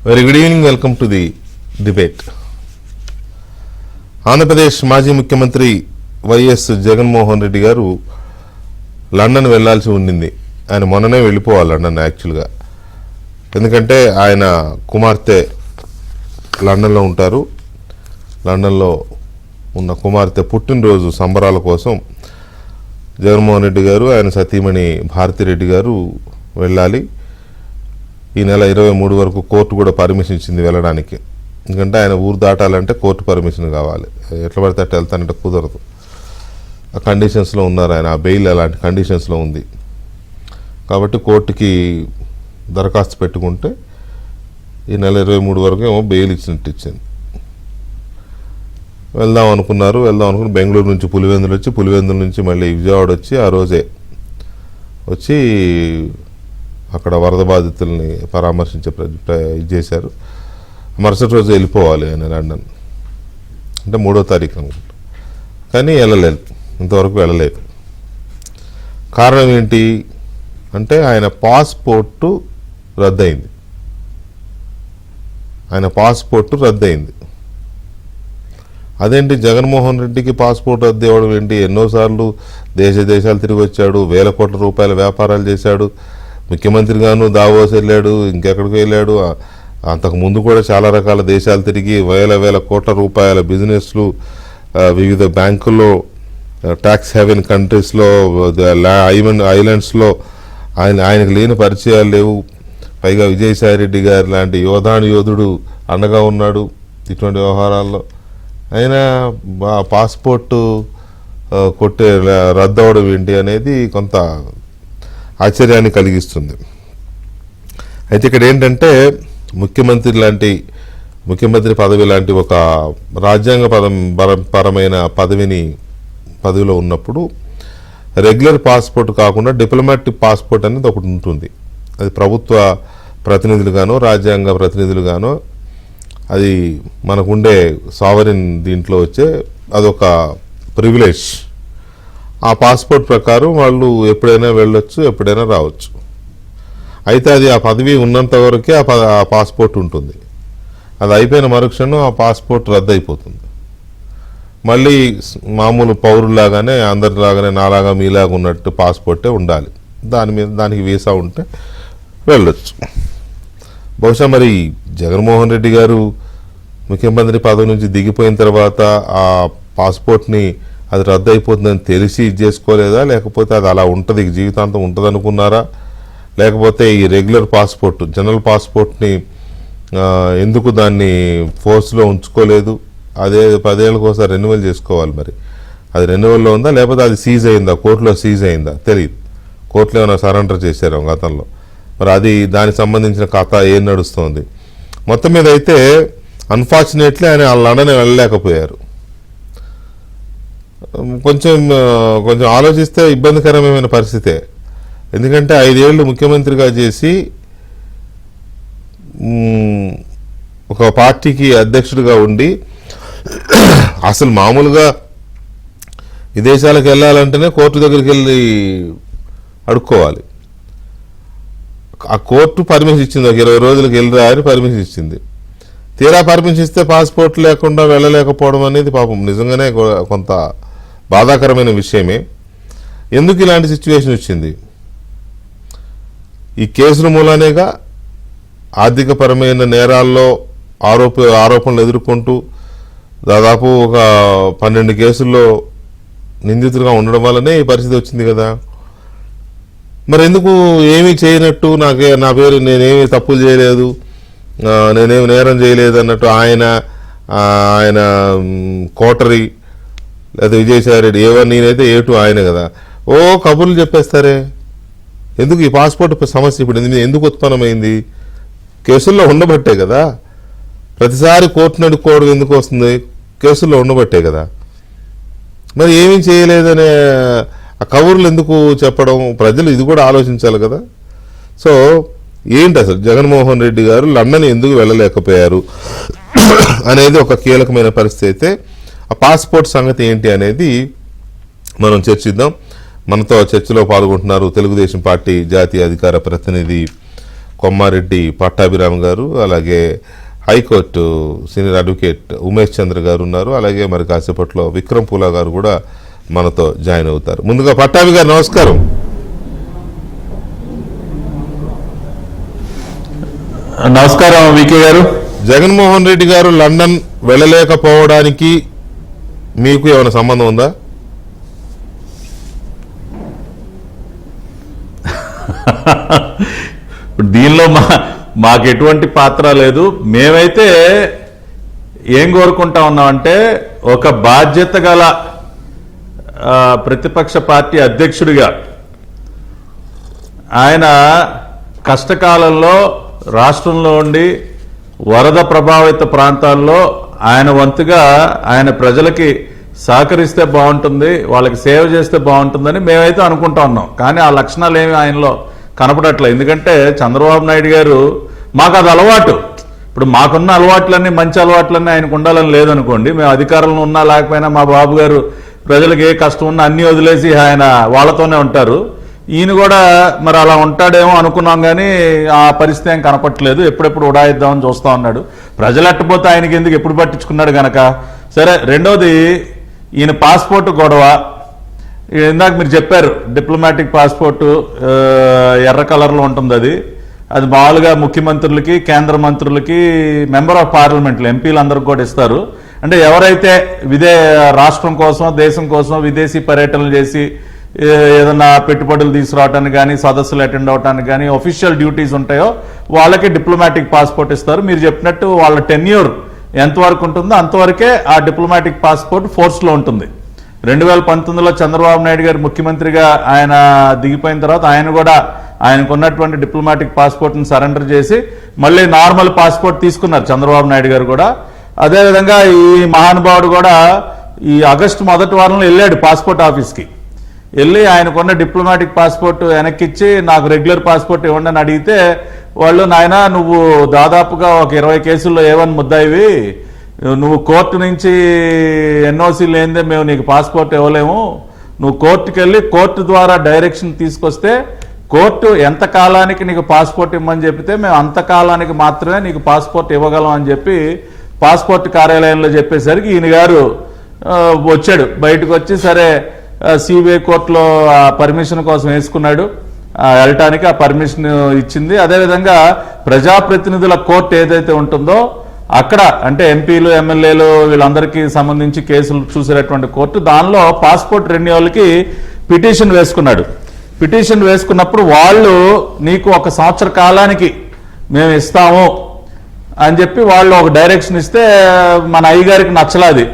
Very good evening, welcome to the debate. Andhra Pradesh మాజీ ముఖ్యమంత్రి YS Jaganmohan Reddy గారు లండన్ వెళ్లాల్సి ఉండింది. ఆయన మొన్ననే వెళ్ళిపోవాలి లండన్ యాక్చువల్గా. ఎందుకంటే ఆయన కుమార్తె లండన్లో ఉంటారు. లండన్లో ఉన్న కుమార్తె పుట్టినరోజు సంబరాల కోసం జగన్మోహన్ రెడ్డి గారు, ఆయన సతీమణి భారతిరెడ్డి గారు వెళ్ళాలి. ఈ నెల 23 వరకు కోర్టు కూడా పర్మిషన్ ఇచ్చింది వెళ్ళడానికి. ఎందుకంటే ఆయన ఊరు దాటాలంటే కోర్టు పర్మిషన్ కావాలి. ఎట్లా పడితే అట్లా వెళ్తానంటే కుదరదు. ఆ కండిషన్స్లో ఉన్నారు ఆయన. ఆ బెయిల్ అలాంటి కండిషన్స్లో ఉంది కాబట్టి కోర్టుకి దరఖాస్తు పెట్టుకుంటే ఈ నెల 23 వరకు ఏమో బెయిల్ ఇచ్చినట్టు ఇచ్చింది. వెళ్దాం అనుకుని బెంగళూరు నుంచి పులివెందులు వచ్చి, పులివెందుల నుంచి మళ్ళీ విజయవాడ వచ్చి, ఆ రోజే వచ్చి అక్కడ వరద బాధితుల్ని పరామర్శించే ఇది చేశారు. మరుసటి రోజు వెళ్ళిపోవాలి ఆయన లండన్, అంటే 3వ తారీఖు అనుకుంటా. కానీ వెళ్ళలేదు, ఇంతవరకు వెళ్ళలేదు. కారణం ఏంటి అంటే ఆయన పాస్పోర్టు రద్దయింది. అదేంటి జగన్మోహన్ రెడ్డికి పాస్పోర్ట్ రద్దు ఇవ్వడం ఏంటి? ఎన్నోసార్లు దేశాలు తిరిగి వచ్చాడు, వేల కోట్ల రూపాయల వ్యాపారాలు చేశాడు, ముఖ్యమంత్రిగాను దావోస్ వెళ్ళాడు, ఇంకెక్కడికి వెళ్ళాడు. అంతకుముందు కూడా చాలా రకాల దేశాలు తిరిగి వేల కోట్ల రూపాయల బిజినెస్లు వివిధ బ్యాంకుల్లో, ట్యాక్స్ హెవెన్ కంట్రీస్లో, ఐలాండ్స్లో ఆయనకు లేని పరిచయాలు లేవు. పైగా విజయసాయిరెడ్డి గారు లాంటి యోధుడు అండగా ఉన్నాడు ఇటువంటి వ్యవహారాల్లో. అయినా పాస్పోర్టు రద్దు అవడం ఏంటి అనేది కొంత ఆశ్చర్యాన్ని కలిగిస్తుంది. అయితే ఇక్కడ ఏంటంటే ముఖ్యమంత్రి పదవి లాంటి ఒక రాజ్యాంగ పరమైన పదవిలో ఉన్నప్పుడు రెగ్యులర్ పాస్పోర్ట్ కాకుండా డిప్లొమాటిక్ పాస్పోర్ట్ అనేది ఒకటి ఉంటుంది. అది ప్రభుత్వ ప్రతినిధులుగానో రాజ్యాంగ ప్రతినిధులుగానో అది మనకుండే సావరిన్ దీంట్లో వచ్చే అదొక ప్రివిలేజ్. ఆ పాస్పోర్ట్ ప్రకారం వాళ్ళు ఎప్పుడైనా వెళ్ళొచ్చు, ఎప్పుడైనా రావచ్చు. అయితే అది ఆ పదవి ఉన్నంత వరకే ఆ పాస్పోర్ట్ ఉంటుంది. అది అయిపోయిన మరుక్షణం ఆ పాస్పోర్ట్ రద్దు అయిపోతుంది. మళ్ళీ మామూలు పౌరులాగానే, అందరిలాగానే, నాలాగా మీలాగా ఉన్నట్టు పాస్పోర్టే ఉండాలి. దానికి వీసా ఉంటే వెళ్ళొచ్చు. బహుశా మరి జగన్మోహన్ రెడ్డి గారు ముఖ్యమంత్రి పదవి నుంచి దిగిపోయిన తర్వాత ఆ పాస్పోర్ట్ని అది రద్దు అయిపోతుందని తెలిసి ఇది చేసుకోలేదా, లేకపోతే అది అలా ఉంటుంది, జీవితాంతం ఉంటుంది అనుకున్నారా, లేకపోతే ఈ రెగ్యులర్ పాస్పోర్ట్, జనరల్ పాస్పోర్ట్ని ఎందుకు దాన్ని ఫోర్స్లో ఉంచుకోలేదు? అదే 10 ఏళ్ళకోసారి రెన్యువల్ చేసుకోవాలి. మరి అది రెన్యువల్లో ఉందా, లేకపోతే అది సీజ్ అయిందా, కోర్టులో సీజ్ అయిందా తెలియదు. కోర్టులో ఏమైనా సరెండర్ చేశారు గతంలో. మరి అది దానికి సంబంధించిన కథ ఏం నడుస్తోంది? మొత్తం మీద అయితే అన్ఫార్చునేట్లీ ఆయన లండన్ వెళ్ళలేకపోయారు. కొంచెం ఆలోచిస్తే ఇబ్బందికరమైన పరిస్థితే. ఎందుకంటే 5 ఏళ్ళు ముఖ్యమంత్రిగా చేసి ఒక పార్టీకి అధ్యక్షుడిగా ఉండి అసలు మామూలుగా విదేశాలకు వెళ్ళాలంటేనే కోర్టు దగ్గరికి వెళ్ళి అడుక్కోవాలి. ఆ కోర్టు పర్మిషన్ ఇచ్చింది, ఒక 20 రోజులకు వెళ్ళిరా అని పర్మిషన్ ఇచ్చింది. తీరా పర్మిషన్ ఇస్తే పాస్పోర్ట్ లేకుండా వెళ్ళలేకపోవడం అనేది పాపం నిజంగానే కొంత బాధాకరమైన విషయమే. ఎందుకు ఇలాంటి సిచ్యువేషన్ వచ్చింది? ఈ కేసుల మూలానేగా. ఆర్థికపరమైన నేరాల్లో ఆరోపణలు ఎదుర్కొంటూ దాదాపు ఒక 12 కేసుల్లో నిందితులుగా ఉండడం వల్లనే ఈ పరిస్థితి వచ్చింది కదా. మరి ఎందుకు ఏమీ చేయనట్టు, నా పేరు నేనేమి తప్పులు చేయలేదు, నేనేమి నేరం చేయలేదు అన్నట్టు ఆయన కోటరీ లేదా విజయసాయిరెడ్డి నేనైతే A2 ఆయన కదా, కబుర్లు చెప్పేస్తారే. ఎందుకు ఈ పాస్పోర్ట్ సమస్య ఇప్పుడు ఎందుకు ఉత్పన్నమైంది? కేసుల్లో ఉండబట్టే కదా. ప్రతిసారి కోర్టు నడుక్కోవడం ఎందుకు వస్తుంది? కేసుల్లో ఉండబట్టే కదా. మరి ఏమీ చేయలేదనే ఆ కబుర్లు ఎందుకు చెప్పడం? ప్రజలు ఇది కూడా ఆలోచించాలి కదా. సో ఏంటి అసలు జగన్మోహన్ రెడ్డి గారు లండన్ ఎందుకు వెళ్ళలేకపోయారు అనేది ఒక కీలకమైన పరిస్థితి. అయితే ఆ పాస్పోర్ట్ సంగతి ఏంటి అనేది మనం చర్చిద్దాం. మనతో చర్చలో పాల్గొంటున్నారు తెలుగుదేశం పార్టీ జాతీయ అధికార ప్రతినిధి కొమ్మారెడ్డి పట్టాభిరామ్ గారు, అలాగే హైకోర్టు సీనియర్ అడ్వకేట్ ఉమేష్ చంద్ర గారు ఉన్నారు. అలాగే మరి కాసేపట్లో విక్రమ్ పూలా గారు కూడా మనతో జాయిన్ అవుతారు. ముందుగా పట్టాభి గారు నమస్కారం. నమస్కారం వికే గారు. జగన్మోహన్ రెడ్డి గారు లండన్ వెళ్ళలేకపోవడానికి మీకు ఏమైనా సంబంధం ఉందా? దీనిలో మాకు ఎటువంటి పాత్ర లేదు. మేమైతే ఏం కోరుకుంటా ఉన్నామంటే ఒక బాధ్యత గల ప్రతిపక్ష పార్టీ అధ్యక్షుడిగా ఆయన కష్టకాలంలో రాష్ట్రంలో ఉండి వరద ప్రభావిత ప్రాంతాల్లో ఆయన వంతుగా ఆయన ప్రజలకి సహకరిస్తే బాగుంటుంది, వాళ్ళకి సేవ చేస్తే బాగుంటుందని మేమైతే అనుకుంటా ఉన్నాం. కానీ ఆ లక్షణాలు ఏమి ఆయనలో కనపడట్లేదు. ఎందుకంటే చంద్రబాబు నాయుడు గారు మాకు అది అలవాటు. ఇప్పుడు మాకున్న అలవాట్లన్నీ మంచి అలవాట్లన్నీ ఆయనకు ఉండాలని లేదనుకోండి. మేము అధికారంలో ఉన్నా లేకపోయినా మా బాబు గారు ప్రజలకు ఏ కష్టం ఉన్నా అన్నీ వదిలేసి ఆయన వాళ్ళతోనే ఉంటారు. ఈయన కూడా మరి అలా ఉంటాడేమో అనుకున్నాం, కానీ ఆ పరిస్థితి ఏం కనపట్లేదు. ఎప్పుడెప్పుడు ఉడాయిద్దామని చూస్తూ ఉన్నాడు. ప్రజలు అట్టపోతే ఆయనకి ఎందుకు ఎప్పుడు పట్టించుకున్నాడు గనక. సరే, రెండోది ఈయన పాస్పోర్ట్ గొడవ. ఇందాక మీరు చెప్పారు డిప్లొమాటిక్ పాస్పోర్టు ఎర్ర కలర్లో ఉంటుంది. అది మామూలుగా ముఖ్యమంత్రులకి, కేంద్ర మంత్రులకి, మెంబర్ ఆఫ్ పార్లమెంట్లు, ఎంపీలందరికీ కూడా ఇస్తారు. అంటే ఎవరైతే రాష్ట్రం కోసం, దేశం కోసం విదేశీ పర్యటనలు చేసి ఏదన్నా పెట్టుబడులు తీసుకురావడానికి కానీ, సదస్సులు అటెండ్ అవడానికి కానీ ఒఫీషియల్ డ్యూటీస్ ఉంటాయో వాళ్ళకి డిప్లొమాటిక్ పాస్పోర్ట్ ఇస్తారు. మీరు చెప్పినట్టు వాళ్ళ టెన్యూర్ ఎంతవరకు ఉంటుందో అంతవరకే ఆ డిప్లొమాటిక్ పాస్పోర్ట్ ఫోర్స్లో ఉంటుంది. 2019లో చంద్రబాబు నాయుడు గారు ముఖ్యమంత్రిగా ఆయన దిగిపోయిన తర్వాత ఆయన కూడా ఆయనకున్నటువంటి డిప్లొమాటిక్ పాస్పోర్ట్ని సరెండర్ చేసి మళ్ళీ నార్మల్ పాస్పోర్ట్ తీసుకున్నారు చంద్రబాబు నాయుడు గారు కూడా. అదేవిధంగా ఈ మహానుభావుడు కూడా ఈ ఆగస్టు మొదటి వారంలో వెళ్ళాడు పాస్పోర్ట్ ఆఫీస్కి. వెళ్ళి ఆయనకున్న డిప్లొమాటిక్ పాస్పోర్ట్ వెనక్కిచ్చి నాకు రెగ్యులర్ పాస్పోర్ట్ ఇవ్వండి అని అడిగితే వాళ్ళు, నాయన నువ్వు దాదాపుగా ఒక 20 కేసుల్లో A1 ముద్దాయివి, నువ్వు కోర్టు నుంచి ఎన్ఓసీ లేనిదే మేము నీకు పాస్పోర్ట్ ఇవ్వలేము, నువ్వు కోర్టుకి వెళ్ళి కోర్టు ద్వారా డైరెక్షన్ తీసుకొస్తే కోర్టు ఎంత కాలానికి నీకు పాస్పోర్ట్ ఇవ్వమని చెప్తే మేము అంతకాలానికి మాత్రమే నీకు పాస్పోర్ట్ ఇవ్వగలం అని చెప్పి పాస్పోర్ట్ కార్యాలయంలో చెప్పేసరికి ఈయన గారు వచ్చాడు. బయటకు వచ్చి సరే సిబిఐ కోర్టులో పర్మిషన్ కోసం వేసుకున్నాడు. వెళ్ళటానికి ఆ పర్మిషన్ ఇచ్చింది. అదేవిధంగా ప్రజాప్రతినిధుల కోర్టు ఏదైతే ఉంటుందో అక్కడ, అంటే ఎంపీలు, ఎమ్మెల్యేలు వీళ్ళందరికీ సంబంధించి కేసులు చూసేటటువంటి కోర్టు, దానిలో పాస్పోర్ట్ రెన్యువల్కి పిటిషన్ వేసుకున్నాడు. పిటిషన్ వేసుకున్నప్పుడు వాళ్ళు నీకు 1 సంవత్సర కాలానికి మేము ఇస్తాము అని చెప్పి వాళ్ళు ఒక డైరెక్షన్ ఇస్తే మన అయ్యగారికి నచ్చలాది.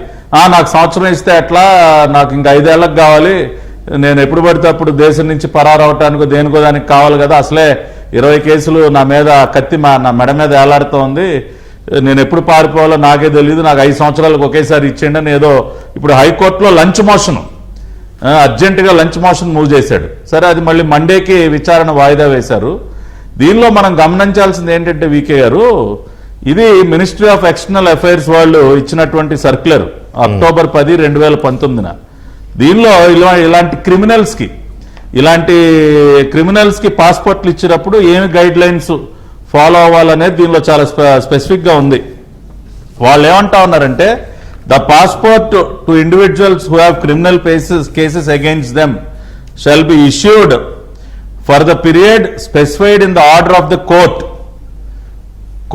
నాకు సంవత్సరం ఇస్తే ఎట్లా, నాకు ఇంకా 5 ఏళ్ళకి కావాలి, నేను ఎప్పుడు పడితే అప్పుడు దేశం నుంచి పరారవటానికి దేనికో దానికి కావాలి కదా, అసలే 20 కేసులు నా మీద కత్తి నా మెడ మీద ఏలాడుతూ ఉంది, నేను ఎప్పుడు పారిపోవాలో నాకే తెలియదు, నాకు 5 సంవత్సరాలకు ఒకేసారి ఇచ్చేయండి అని ఏదో ఇప్పుడు హైకోర్టులో లంచ్ మోషన్, అర్జెంటుగా లంచ్ మోషన్ మూవ్ చేశాడు. సరే, అది మళ్ళీ మండేకి విచారణ వాయిదా వేశారు. దీనిలో మనం గమనించాల్సింది ఏంటంటే వికే గారు, ఇది మినిస్ట్రీ ఆఫ్ ఎక్స్టర్నల్ అఫైర్స్ వాళ్ళు ఇచ్చినటువంటి సర్క్యులర్ అక్టోబర్ 10, 2019. దీనిలో ఇలాంటి క్రిమినల్స్కి పాస్పోర్ట్లు ఇచ్చినప్పుడు ఏమి గైడ్ లైన్స్ ఫాలో అవ్వాలనేది దీనిలో చాలా స్పెసిఫిక్గా ఉంది. వాళ్ళు ఏమంటా ఉన్నారంటే, the passport to individuals who have criminal cases against them shall be issued for the period specified in the order of the court.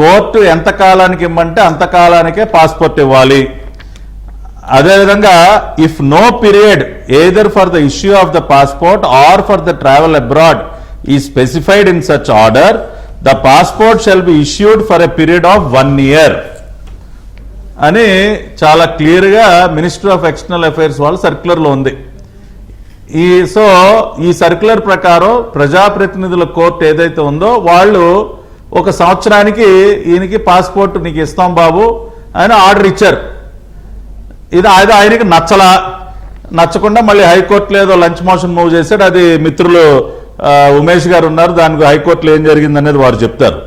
Court ఎంత కాలానికి ఇమ్మంటే అంతకాలానికే పాస్పోర్ట్ ఇవ్వాలి. అదేవిధంగా if no period either for the issue of the passport or for the travel abroad is specified in such order, the passport shall be issued for a period of 1 year అని చాలా క్లియర్గా ministry of external affairs వాళ్ళ సర్క్యులర్లో ఉంది. ఈ circular ప్రకారం ప్రజాప్రతినిధుల court ఏదైతే ఉందో వాళ్ళు 1 సంవత్సరానికి ఈయనకి పాస్పోర్ట్ నీకు ఇస్తాం బాబు అని ఆర్డర్ ఇచ్చారు. ఇది ఆయనకి నచ్చకుండా మళ్ళీ హైకోర్టులో ఏదో లంచ్ మోషన్ మూవ్ చేశాడు. అది మిత్రులు ఉమేష్ గారు ఉన్నారు, దానికి హైకోర్టులో ఏం జరిగింది అనేది వారు చెప్తారు.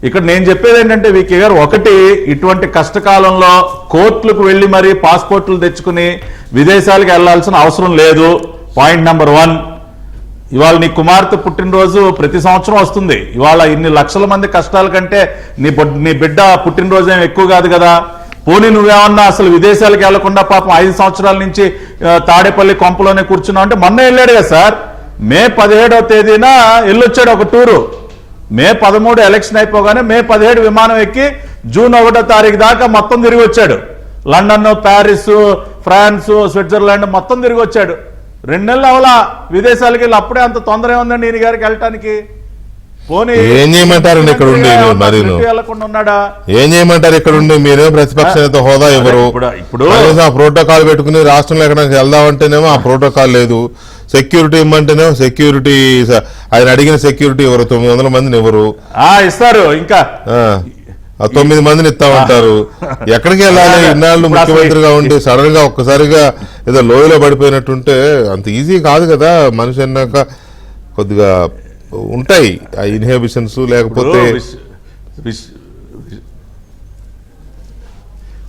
ఇక్కడ నేను చెప్పేది ఏంటంటే వికే గారు, ఒకటి, ఇటువంటి కష్టకాలంలో కోర్టులకు వెళ్ళి మరీ పాస్పోర్ట్లు తెచ్చుకుని విదేశాలకు వెళ్లాల్సిన అవసరం లేదు. Point number 1. ఇవాళ నీ కుమార్తె పుట్టినరోజు ప్రతి సంవత్సరం వస్తుంది. ఇవాళ ఇన్ని లక్షల మంది కష్టాల కంటే నీ బిడ్డ పుట్టినరోజు ఏం ఎక్కువ కాదు కదా. పోనీ నువ్వేమన్నా అసలు విదేశాలకు వెళ్లకుండా పాపం 5 సంవత్సరాల నుంచి తాడేపల్లి కొంపలోనే కూర్చున్నావు అంటే మొన్న వెళ్ళాడు కదా సార్. మే 17వ తేదీన వెళ్ళొచ్చాడు ఒక టూరు. మే 13 ఎలక్షన్ అయిపోగానే మే 17 విమానం ఎక్కి జూన్ 1వ తారీఖు దాకా మొత్తం తిరిగి వచ్చాడు. లండన్, ప్యారిస్, ఫ్రాన్స్, స్విట్జర్లాండ్ మొత్తం తిరిగి వచ్చాడు. 2 నెలలు అవలా విదేశాలకు వెళ్ళి. అప్పుడే అంత తొందర ఏముందండి ఈయన గారికి వెళ్ళటానికి? పోనీ ఏం చేయమంటారండి ఇక్కడ ఉండి? మరి వెళ్ళకుండా ఉన్నాడా? ఏం చేయమంటారు ఇక్కడ ఉండి? మీరే ప్రతిపక్ష నేత హోదా ఎవరు? ఇప్పుడు ఆ ప్రోటోకాల్ పెట్టుకుని రాష్ట్రంలో ఎక్కడికి వెళ్దామంటేనేమో ఆ ప్రోటోకాల్ లేదు. సెక్యూరిటీ ఇమ్మంటేనేమో సెక్యూరిటీ, ఆయన అడిగిన సెక్యూరిటీ ఎవరు? 900 మందిని ఎవరు ఇస్తారు? ఇంకా 9 మందిని ఇస్తామంటారు. ఎక్కడికి వెళ్ళాలి? ఇన్నాళ్ళు ముఖ్యమంత్రిగా ఉండి సడన్ గా ఒక్కసారిగా ఏదో లోయలో పడిపోయినట్టుంటే అంత ఈజీ కాదు కదా. మనిషి అన్నాక కొద్దిగా ఉంటాయి ఆ ఇన్హిబిషన్స్. లేకపోతే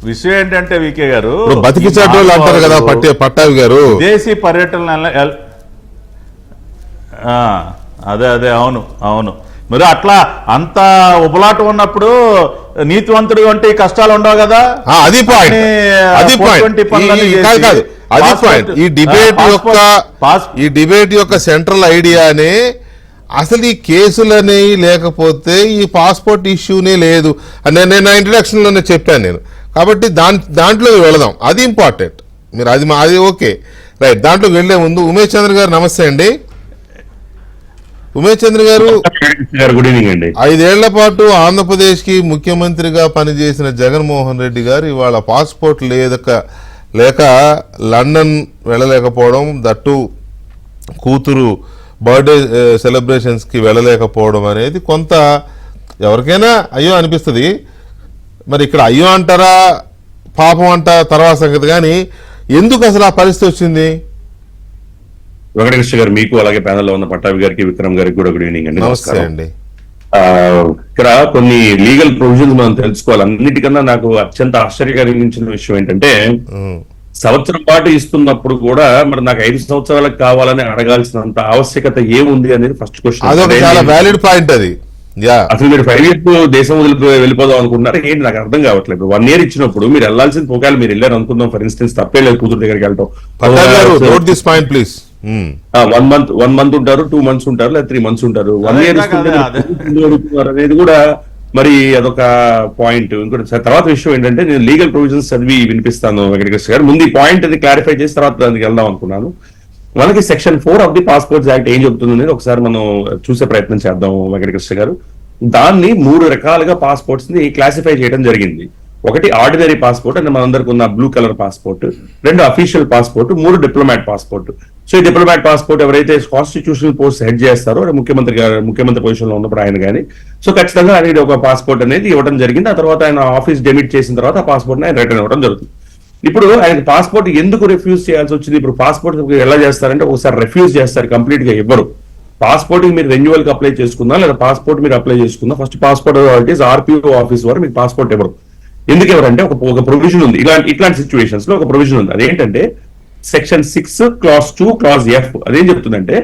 విషయం ఏంటంటే వికే గారు బతికిచేటోళ్ళు అంటారు కదా పట్టాభి గారు, విదేశీ పర్యటన. అదే అవును అవును. మరి అట్లా అంత ఉబలాటం ఉన్నప్పుడు నీతివంతుడు అంటే కష్టాలు ఉండవు కదా. అది పాయింట్. కాదు అది పాయింట్. ఈ డిబేట్ యొక్క సెంట్రల్ ఐడియానే అసలు ఈ కేసులని లేకపోతే ఈ పాస్పోర్ట్ ఇష్యూనే లేదు అని నేను నా ఇంట్రడక్షన్ లోనే చెప్పాను నేను. కాబట్టి దాంట్లో వెళదాం. అది ఇంపార్టెంట్. మీరు అది ఓకే రైట్. దాంట్లోకి వెళ్లే ముందు ఉమేష్ చంద్ర గారు నమస్తే అండి. ఉమేష్ చంద్ర గారు, గుడ్ ఈవినింగ్ అండి. 5 ఏళ్ల పాటు ఆంధ్రప్రదేశ్ కి ముఖ్యమంత్రిగా పనిచేసిన జగన్మోహన్ రెడ్డి గారు ఇవాళ పాస్పోర్ట్ లేక లండన్ వెళ్ళలేకపోవడం, దట్టు కూతురు బర్త్డే సెలబ్రేషన్స్ కి వెళ్ళలేకపోవడం అనేది కొంత ఎవరికైనా అయ్యో అనిపిస్తుంది. మరి ఇక్కడ అయ్యో అంటారా పాపం అంటారా తర్వాత సంగతి, కానీ ఎందుకు అసలు ఆ పరిస్థితి వచ్చింది? వెంకటకృష్ణ గారు, మీకు అలాగే ప్యానెల్ లో ఉన్న పట్టాభి గారికి, విక్రమ్ గారికి కూడా గుడ్ ఈవినింగ్ అండి. నమస్తే అండి. ఇక్కడ కొన్ని లీగల్ ప్రొవిజన్స్ మనం తెలుసుకోవాలి. అన్నిటికన్నా నాకు అత్యంత ఆశ్చర్యకరించిన విషయం ఏంటంటే, సంవత్సరం పాటు ఇస్తున్నప్పుడు కూడా మరి నాకు 5 సంవత్సరాలకు కావాలని అడగాల్సినంత ఆవశ్యకత ఏముంది అనేది ఫస్ట్ క్వశ్చన్. అదొక చాలా వ్యాలిడ్ పాయింట్ అది. అసలు మీరు 5 years దేశం వదిలి వెళ్ళిపోదాం అనుకుంటున్నారు ఏంటి? నాకు అర్థం కావట్లేదు. 1 year ఇచ్చినప్పుడు మీరు వెళ్ళాల్సిన పోకాలు మీరు వెళ్ళారు అనుకుందాం. ఫర్ ఇన్స్టెన్స్ తప్పే లేదు కూతురు దగ్గరికి వెళ్ళటం. 1 month ఉంటారు, 2 months ఉంటారు, లేదా 3 months ఉంటారు. 1 year అనేది కూడా మరి అదొక పాయింట్. ఇంకోటి తర్వాత విషయం ఏంటంటే, నేను లీగల్ ప్రొవిజన్స్ చదివి వినిపిస్తాను వెంకటకృష్ణ గారు. ముందు ఈ పాయింట్ అది క్లారిఫై చేసి తర్వాత దానికి వెళ్దాం అనుకున్నాను. మనకి section 4 of the passports act ఏం చెబుతుంది అనేది ఒకసారి మనం చూసే ప్రయత్నం చేద్దాం వెంకటకృష్ణ గారు. దాన్ని 3 రకాలుగా పాస్పోర్ట్స్ ని క్లాసిఫై చేయడం జరిగింది. ఒకటి ఆర్డినరీ పాస్పోర్ట్ అంటే మనందరికి ఉన్న blue colour passport, 2 official passport, 3 diplomat passport. So ఈ డిప్లొమాట్ పాస్పోర్ట్ ఎవరైతే కాన్స్టిట్యూషనల్ పోస్ట్ హెడ్ చేస్తారో ముఖ్యమంత్రి పొజిషన్ లో ఉన్నప్పుడు ఆయన కానీ, సో ఖచ్చితంగా అనేది ఒక పాస్పోర్ట్ అనేది ఇవ్వడం జరిగింది. ఆ తర్వాత ఆయన ఆఫీస్ డెమిట్ చేసిన తర్వాత ఆ పాస్పోర్ట్ ఆయన రిటర్న్ ఇవ్వడం జరుగుతుంది. ఇప్పుడు ఆయనకి పాస్పోర్ట్ ఎందుకు రిఫ్యూజ్ చేయాల్సి వచ్చింది? ఇప్పుడు పాస్పోర్ట్ ఎలా చేస్తారంటే, ఒకసారి రిఫ్యూజ్ చేస్తారు, కంప్లీట్ గా ఇవ్వరు. పాస్పోర్ట్ మీరు రెన్యువల్ కి అప్లై చేసుకుందా లేదా పాస్పోర్ట్ మీరు అప్లై చేసుకుందా, first passport authorities RPO office వారు మీకు పాస్పోర్ట్ ఇవ్వరు. ఎందుకు ఎవరంటే ఒక ప్రొవిజన్ ఉంది. ఇట్లాంటి సిచ్యువేషన్స్ లో ఒక ప్రొవిజన్ ఉంది. అదేంటంటే సెక్షన్ 6 clause 2 clause F. అదేం చెప్తుందంటే,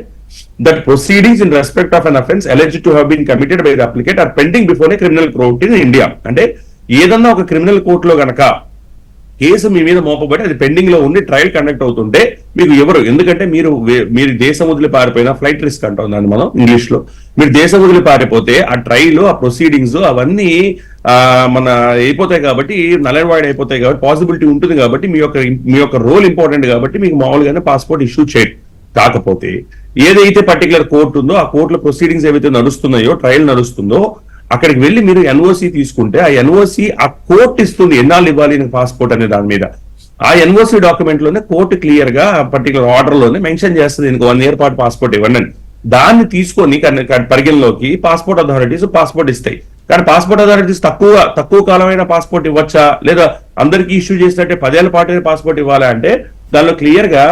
that proceedings in respect of an offence alleged to have been committed by the applicant are pending before a criminal court in India. అంటే ఏదన్నా ఒక క్రిమినల్ కోర్టులో గనక కేసు మీ మీద మోపబడి అది పెండింగ్ లో ఉండి ట్రయల్ కండక్ట్ అవుతుంటే మీకు ఎవరు, ఎందుకంటే మీరు దేశం వదిలి పారిపోయినా, ఫ్లైట్ రిస్క్ అంటాం దాన్ని మనం ఇంగ్లీష్ లో, మీరు దేశం వదిలి పారిపోతే ఆ ట్రయల్, ఆ ప్రొసీడింగ్స్ అవన్నీ మన అయిపోతాయి కాబట్టి, నలైవాయిడ్ అయిపోతాయి కాబట్టి, పాసిబిలిటీ ఉంటుంది కాబట్టి మీ యొక్క రోల్ ఇంపార్టెంట్ కాబట్టి మీకు మామూలుగానే పాస్పోర్ట్ ఇష్యూ చేయరు. కాకపోతే ఏదైతే పర్టికులర్ కోర్టు ఉందో ఆ కోర్టులో ప్రొసీడింగ్స్ ఏవైతే నడుస్తున్నాయో, ట్రయల్ నడుస్తుందో, అక్కడికి వెళ్ళి మీరు ఎన్ఓసి తీసుకుంటే ఆ ఎన్ఓసి ఆ కోర్టు ఇస్తుంది ఎన్నాళ్ళు ఇవ్వాలి పాస్పోర్ట్ అనే దాని మీద. ఆ ఎన్ఓసి డాక్యుమెంట్ లోనే కోర్టు క్లియర్ గా పర్టికులర్ ఆర్డర్ లోనే మెన్షన్ చేస్తుంది ఇంకో 1 year పాటు పాస్పోర్ట్ ఇవ్వండి. దాన్ని తీసుకొని పరిగణలోకి పాస్పోర్ట్ అథారిటీస్ పాస్పోర్ట్ ఇస్తాయి. కానీ పాస్పోర్ట్ అథారిటీస్ తక్కువ కాలమైన పాస్పోర్ట్ ఇవ్వచ్చా, లేదా అందరికీ ఇష్యూ చేసినట్టే 10 ఏళ్ల పాటు పాస్పోర్ట్ ఇవ్వాలా అంటే, దానిలో క్లియర్ గా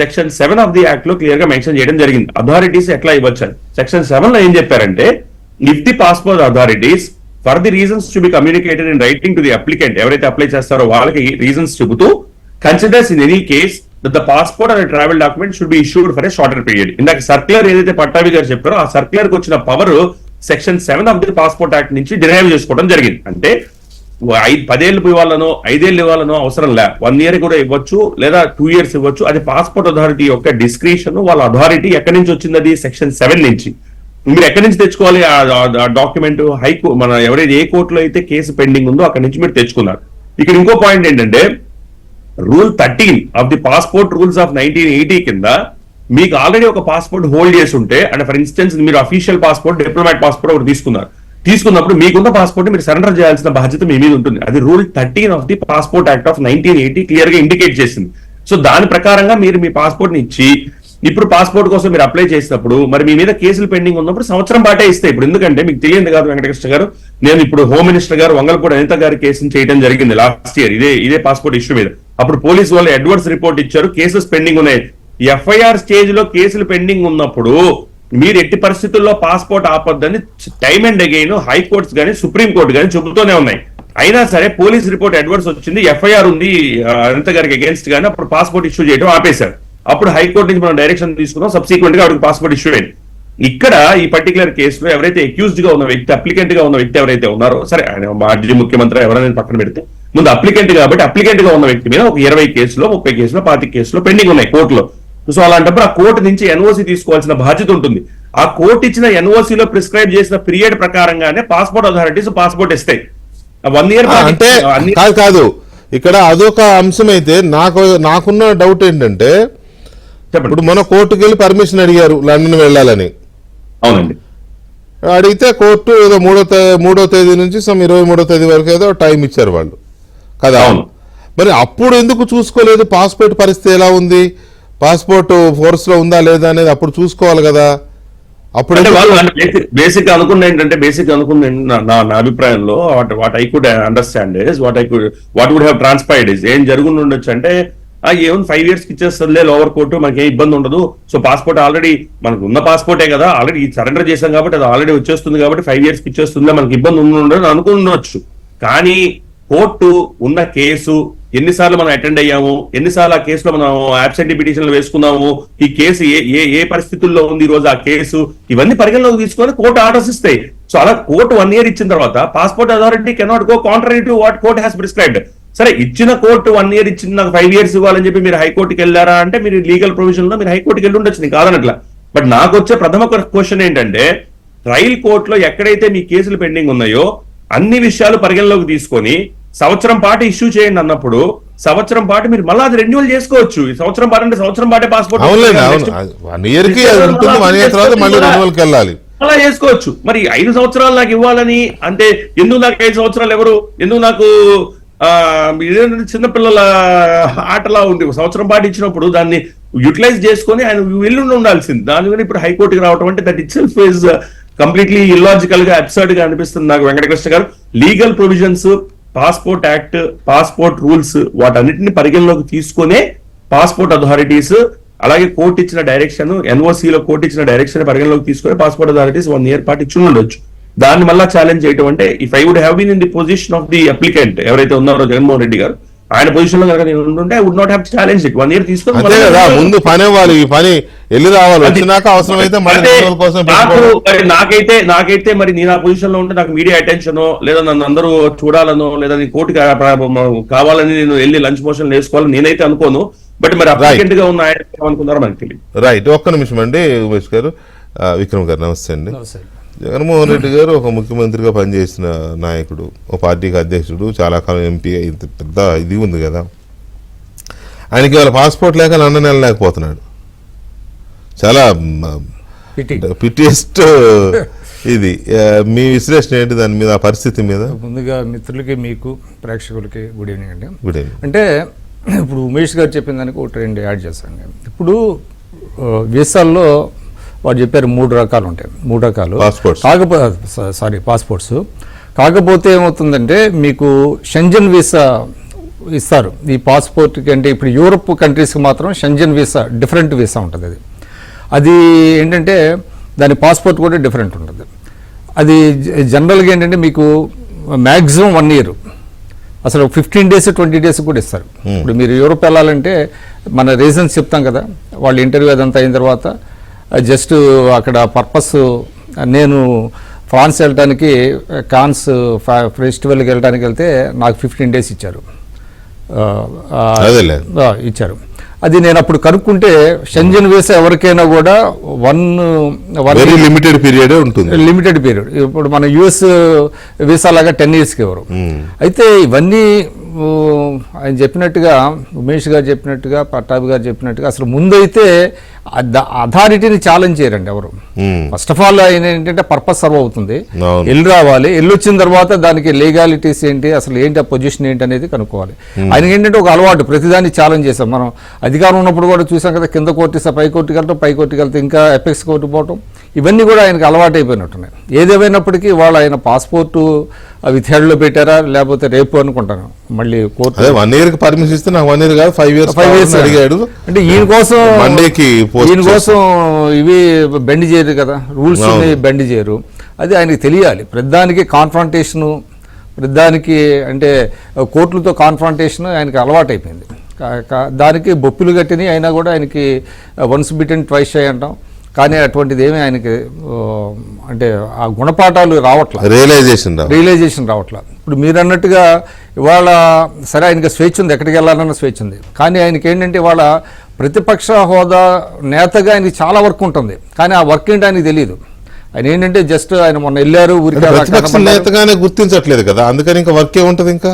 సెక్షన్ 7 ఆఫ్ ది యాక్ట్ లో క్లియర్ గా మెన్షన్ చేయడం జరిగింది అథారిటీస్ ఎట్లా ఇవ్వచ్చు. సెక్షన్ 7 లో ఏం చెప్పారంటే, if the passport authorities for the reasons to be communicated in writing to the applicant, ఎవరైతే అప్లై చేస్తారో వాళ్ళకి రీజన్స్ చెబుతూ, considers in any case that the passport and a travel document should be issued for a shorter period. ఇందాక circular ఏదైతే పట్టాభి గారు చెప్పారో ఆ circular కి వచ్చిన power section 7 of the passport act నుంచి డిరైవ్ చేసుకోవడం జరిగింది. అంటే 10 ఏళ్ళు ఇవ్వాలనో 5 ఏళ్ళు ఇవ్వాలనో అవసరం లే, 1 year కూడా ఇవ్వచ్చు లేదా 2 years ఇవ్వచ్చు. అది పాస్పోర్ట్ అథారిటీ యొక్క డిస్క్రిప్షన్, వాళ్ళ అథారిటీ ఎక్కడి నుంచి వచ్చింది, అది సెక్షన్ 7 నుంచి. మీరు ఎక్కడి నుంచి తెచ్చుకోవాలి ఆ డాక్యుమెంట్? హైకోర్టు, మన ఎవరైతే ఏ కోర్టులో అయితే కేసు పెండింగ్ ఉందో అక్కడి నుంచి మీరు తెచ్చుకున్నారు. ఇక్కడ ఇంకో పాయింట్ ఏంటంటే rule 13 of the passport rules of 1980 కింద మీకు ఆల్రెడీ ఒక పాస్పోర్ట్ హోల్డ్ చేసి ఉంటే, అంటే ఫర్ ఇన్స్టెన్స్ మీరు అఫీషియల్ పాస్పోర్ట్, డిప్లొమాట్ పాస్పోర్ట్ ఒకటి తీసుకున్నప్పుడు మీకున్న పాస్పోర్ట్ మీరు సరెండర్ చేయాల్సిన బాధ్యత మీ మీద ఉంటుంది. అది rule 13 of the passport act of 1980 clear గా ఇండికేట్ చేసింది. సో దాని ప్రకారంగా మీరు మీ పాస్పోర్ట్ ని ఇచ్చి ఇప్పుడు పాస్పోర్ట్ కోసం మీరు అప్లై చేసినప్పుడు మరి మీ మీద కేసులు పెండింగ్ ఉన్నప్పుడు సంవత్సరం పాటే ఇస్తాయి. ఇప్పుడు ఎందుకంటే మీకు తెలియదు కాదు వెంకటకృష్ణ గారు, నేను ఇప్పుడు హోమ్ మినిస్టర్ గారు వంగలపూడి అనిత గారి కేసును చేయడం జరిగింది లాస్ట్ ఇయర్ ఇదే పాస్పోర్ట్ ఇష్యూ మీద. అప్పుడు పోలీసు వాళ్ళు అడ్వర్స్ రిపోర్ట్ ఇచ్చారు, కేసెస్ పెండింగ్ ఉన్నాయి. ఎఫ్ఐఆర్ స్టేజ్ లో కేసులు పెండింగ్ ఉన్నప్పుడు మీరు ఎట్టి పరిస్థితుల్లో పాస్పోర్ట్ ఆపొద్దని టైమ్ అండ్ అగైన్ హైకోర్ట్స్ కానీ సుప్రీం కోర్టు కానీ చెబుతూనే ఉన్నాయి. అయినా సరే పోలీస్ రిపోర్ట్ అడ్వర్స్ వచ్చింది, ఎఫ్ఐఆర్ ఉంది అనిత గారికి అగేన్స్ట్ గానీ, అప్పుడు పాస్పోర్ట్ ఇష్యూ చేయడం ఆపేశారు. అప్పుడు హైకోర్టు నుంచి మనం డైరెక్షన్ తీసుకున్నాం, సబ్సిక్వెంట్ గా ఆవిడకి పాస్పోర్ట్ ఇష్యూ అయింది. ఇక్కడ ఈ పర్టికులర్ కేసులో ఎవరైతే అక్యూజ్డ్ గా ఉన్న వ్యక్తి, అప్లికెంట్ గా ఉన్న వ్యక్తి ఎవరైతే ఉన్నారో, సరే ఆయన మాజీ ముఖ్యమంత్రి ఎవరైనా పక్కన పెడితే ముందు అప్లికెంట్ కాబట్టి అప్లికెంట్ గా ఉన్న వ్యక్తి మీద ఒక 20 కేసులో 30 కేసులో 25 కేసులో పెండింగ్ ఉన్నాయి కోర్టులో. సో అలాంటప్పుడు ఆ కోర్టు నుంచి ఎన్ఓసి తీసుకోవాల్సిన బాధ్యత ఉంటుంది. ఆ కోర్టు ఇచ్చిన ఎన్ఓసిలో ప్రిస్క్రైబ్ చేసిన పీరియడ్ ప్రకారంగానే పాస్పోర్ట్ అథారిటీస్ పాస్పోర్ట్ ఇస్తాయి. 1 year అంటే కాదు ఇక్కడ అదొక అంశం. అయితే నాకున్న డౌట్ ఏంటంటే ఇప్పుడు మన కోర్టుకి వెళ్ళి పర్మిషన్ అడిగారు లండన్ వెళ్ళాలని. అవునండి. అడిగితే కోర్టు ఏదో 3వ తేదీ నుంచి 23వ తేదీ వరకు ఏదో టైం ఇచ్చారు వాళ్ళు కదా. మరి అప్పుడు ఎందుకు చూసుకోలేదు? పాస్పోర్ట్ పరిస్థితి ఎలా ఉంది, పాస్పోర్ట్ ఫోర్స్ లో ఉందా లేదా అనేది అప్పుడు చూసుకోవాలి కదా. అప్పుడు బేసిక్ అనుకుంది నా అభిప్రాయంలో what I could understand is what would have transpired is ఏం జరుగుండి ఉండొచ్చు అంటే ఏం 5 years కి ఇచ్చేస్తుందిలే లోవర్ కోర్టు, మనకి ఏ ఇబ్బంది ఉండదు. సో పాస్పోర్ట్ ఆల్రెడీ మనకు ఉన్న పాస్పోర్టే కదా, ఆల్రెడీ సరెండర్ చేశాం కాబట్టి అది ఆల్రెడీ వచ్చేస్తుంది కాబట్టి 5 years కి ఇచ్చేస్తుందిలే, మనకి ఇబ్బంది ఉండదు అనుకున్నచ్చు. కానీ కోర్టు ఉన్న కేసు ఎన్నిసార్లు మనం అటెండ్ అయ్యాము, ఎన్నిసార్లు ఆ కేసులో మనం అబ్సెంటీ పిటిషన్లు వేసుకున్నాము, ఈ కేసు ఏ పరిస్థితుల్లో ఉంది ఈ రోజు ఆ కేసు, ఇవన్నీ పరిగణలోకి తీసుకొని కోర్టు ఆర్డర్స్ ఇస్తాయి. సో అలా కోర్టు 1 year ఇచ్చిన తర్వాత passport authority cannot go contrary to what court has prescribed. సరే ఇచ్చిన కోర్టు 1 year ఇచ్చింది, నాకు 5 years ఇవ్వాలని చెప్పి మీరు హైకోర్టుకి వెళ్ళారా అంటే మీరు లీగల్ ప్రొవిజన్ లో మీరు హైకోర్టుకి వెళ్ళి ఉండొచ్చు, నీకు కాదనట్లా. బట్ నాకు వచ్చే ప్రథమ క్వశ్చన్ ఏంటంటే ట్రయల్ కోర్టులో ఎక్కడైతే మీ కేసులు పెండింగ్ ఉన్నాయో అన్ని విషయాలు పరిగణలోకి తీసుకొని సంవత్సరం పాటు ఇష్యూ చేయండి అన్నప్పుడు సంవత్సరం పాటు మీరు మళ్ళీ అది రెన్యువల్ చేసుకోవచ్చు. సంవత్సరం పాటు అంటే సంవత్సరం పాటే పాస్పోర్ట్ అలా చేసుకోవచ్చు. మరి 5 సంవత్సరాలు నాకు ఇవ్వాలని అంటే ఎందుకు నాకు 5 సంవత్సరాలు ఎవరు, ఎందుకు నాకు చిన్నపిల్లల ఆటలా ఉంది. సంవత్సరం పాటు ఇచ్చినప్పుడు దాన్ని యూటిలైజ్ చేసుకొని ఆయన వెళ్ళి ఉండాల్సింది. దాని మీద ఇప్పుడు హైకోర్టుకి రావడం అంటే that it self is completely illogical గా అబ్సర్డ్ గా అనిపిస్తుంది నాకు వెంకటకృష్ణ గారు. Legal provisions, passport act, passport rules వాటన్నిటిని పరిగణలోకి తీసుకునే పాస్పోర్ట్ అథారిటీస్ అలాగే కోర్టు ఇచ్చిన డైరెక్షన్, ఎన్ఓసిలో కోర్టు ఇచ్చిన డైరెక్షన్ పరిగణలోకి తీసుకుని పాస్పోర్ట్ అథారిటీస్ 1 year పాటు ఇచ్చి ఉండొచ్చు. దాన్ని మళ్ళా ఛాలెంజ్ చేయడం అంటే if I would have been in the position of the applicant ఎవరైతే ఉన్నారో జగన్మోహన్ రెడ్డి గారు, ఆయన పొజిషన్ లో కనుక నేను ఉంటుంటే I would not have challenge it. 1 year తీసుకొని ముందు పని అవ్వాలి, ఈ పని వెళ్ళి రావాలి, వచ్చినాక అవసరమైతే నాకైతే మరి నేను ఆ పొజిషన్ లో ఉంటే నాకు మీడియా అటెన్షన్ లేదా నన్ను అందరూ చూడాలనో లేదా నీ కోర్టుకి కావాలని నేను వెళ్ళి లంచ్ మోషన్ వేసుకోవాలని నేనైతే అనుకోను. బట్ మరి అప్లికెంట్ గా ఉన్న ఆయన అనుకున్నారో మనకి తెలియదు. రైట్, ఒక్క నిమిషం అండి ఉమేష్ గారు. విక్రమ్ గారు నమస్తే అండి. జగన్మోహన్ రెడ్డి గారు ఒక ముఖ్యమంత్రిగా పనిచేసిన నాయకుడు, ఒక పార్టీకి అధ్యక్షుడు, చాలా కాలం ఎంపీ, ఇంత పెద్ద ఇది ఉంది కదా. ఆయనకి వాళ్ళ పాస్పోర్ట్ లేక లండన్ వెళ్ళలేకపోతున్నాడు. చాలా పిటియెస్ట్ ఇది. మీ విశ్లేషణ ఏంటి దాని మీద, ఆ పరిస్థితి మీద? ముందుగా మిత్రులకి, మీకు ప్రేక్షకులకి గుడ్ ఈవినింగ్ అండి. Good evening. అంటే ఇప్పుడు ఉమేష్ గారు చెప్పిన దానికి ఒక 2 యాడ్ చేస్తాను. ఇప్పుడు వీసాల్లో వారు చెప్పారు 3 రకాలు ఉంటాయి. 3 రకాలు పాస్పోర్ట్స్. కాకపోతే ఏమవుతుందంటే మీకు షెంజన్ వీసా ఇస్తారు ఈ పాస్పోర్ట్కి. అంటే ఇప్పుడు యూరోప్ కంట్రీస్కి మాత్రం షెంజన్ వీసా డిఫరెంట్ వీసా ఉంటుంది. అది ఏంటంటే దాని పాస్పోర్ట్ కూడా డిఫరెంట్ ఉంటుంది. అది జనరల్గా ఏంటంటే మీకు మ్యాక్సిమం 1 year, అసలు 15 days 20 days కూడా ఇస్తారు. ఇప్పుడు మీరు యూరోప్ వెళ్ళాలంటే మన రీజన్స్ చెప్తాం కదా, వాళ్ళు ఇంటర్వ్యూ అదంతా అయిన తర్వాత జస్ట్ అక్కడ పర్పస్ నేను ఫ్రాన్స్ వెళ్ళడానికి కాన్స్ ఫెస్టివల్కి వెళ్ళడానికి వెళ్తే నాకు 15 days ఇచ్చారు. అదేలే. ఇచ్చారు. అది నేను అప్పుడు కనుక్కుంటే షెంజన్ వీసా ఎవరికైనా కూడా వెరీ లిమిటెడ్ పీరియడ్ ఉంటుంది. Limited period. ఇప్పుడు మన యుఎస్ వీసా లాగా 10 yearsకి ఎవరు. అయితే ఇవన్నీ ఆయన చెప్పినట్టుగా, ఉమేష్ గారు చెప్పినట్టుగా, పట్టాభి గారు చెప్పినట్టుగా అసలు ముందైతే అథారిటీని ఛాలెంజ్ చేయరండి ఎవరు. ఫస్ట్ ఆఫ్ ఆల్ ఆయన ఏంటంటే పర్పస్ సర్వ్ అవుతుంది, వెళ్ళి రావాలి, వెళ్ళొచ్చిన తర్వాత దానికి లీగాలిటీస్ ఏంటి, అసలు ఏంటి ఆ పొజిషన్ ఏంటి అనేది కనుక్కోవాలి. ఆయనకి ఏంటంటే ఒక అలవాటు, ప్రతిదాన్ని ఛాలెంజ్ చేస్తాం. మనం అధికారం ఉన్నప్పుడు కూడా చూసాం కదా, కింద కోర్టు ఇస్తే పై కోర్టుకి వెళ్తాం, పై కోర్టుకి వెళ్తే ఇంకా ఎపెక్స్ కోర్టు పోవటం, ఇవన్నీ కూడా ఆయనకు అలవాటు అయిపోయినట్టున్నాయి. ఏదేమైనప్పటికీ వాళ్ళు ఆయన పాస్పోర్టు విత్హెల్డ్లో పెట్టారా లేకపోతే రేపు అనుకుంటాను, మళ్ళీ కోర్టు 1 year పర్మిషన్ ఇస్తే నాకు 1 year కాదు 5 years అడిగాడు. అంటే ఈయన కోసం ఇవి బెండ్ చేయరు కదా, రూల్స్ బెండ్ చేయరు. అది ఆయనకి తెలియాలి. ప్రతిదానికి కాన్ఫ్రంటేషను, ప్రతిదానికి అంటే కోర్టులతో కాన్ఫ్రంటేషన్ ఆయనకి అలవాటు అయిపోయింది. దానికి బొప్పులు కట్టిని అయినా కూడా ఆయనకి వన్స్ బిటెన్ ట్వైస్ షై అంటాం. కానీ అటువంటిది ఏమీ ఆయనకి అంటే ఆ గుణపాఠాలు రావట్లా, రియలైజేషన్ రావట్లా. ఇప్పుడు మీరు అన్నట్టుగా ఇవాళ సరే ఆయనకి స్వేచ్ఛ ఉంది, ఎక్కడికి వెళ్ళాలన్న స్వేచ్ఛ ఉంది. కానీ ఆయనకి ఏంటంటే ఇవాళ ప్రతిపక్ష హోదా నేతగా ఆయనకి చాలా వర్క్ ఉంటుంది, కానీ ఆ వర్క్ ఏంటి ఆయనకి తెలియదు. ఆయన ఏంటంటే జస్ట్ ఆయన మొన్న వెళ్ళారు ఊరికి నేతగానే గుర్తించట్లేదు కదా, అందుకని ఇంకా వర్క్ ఏముంటది ఇంకా,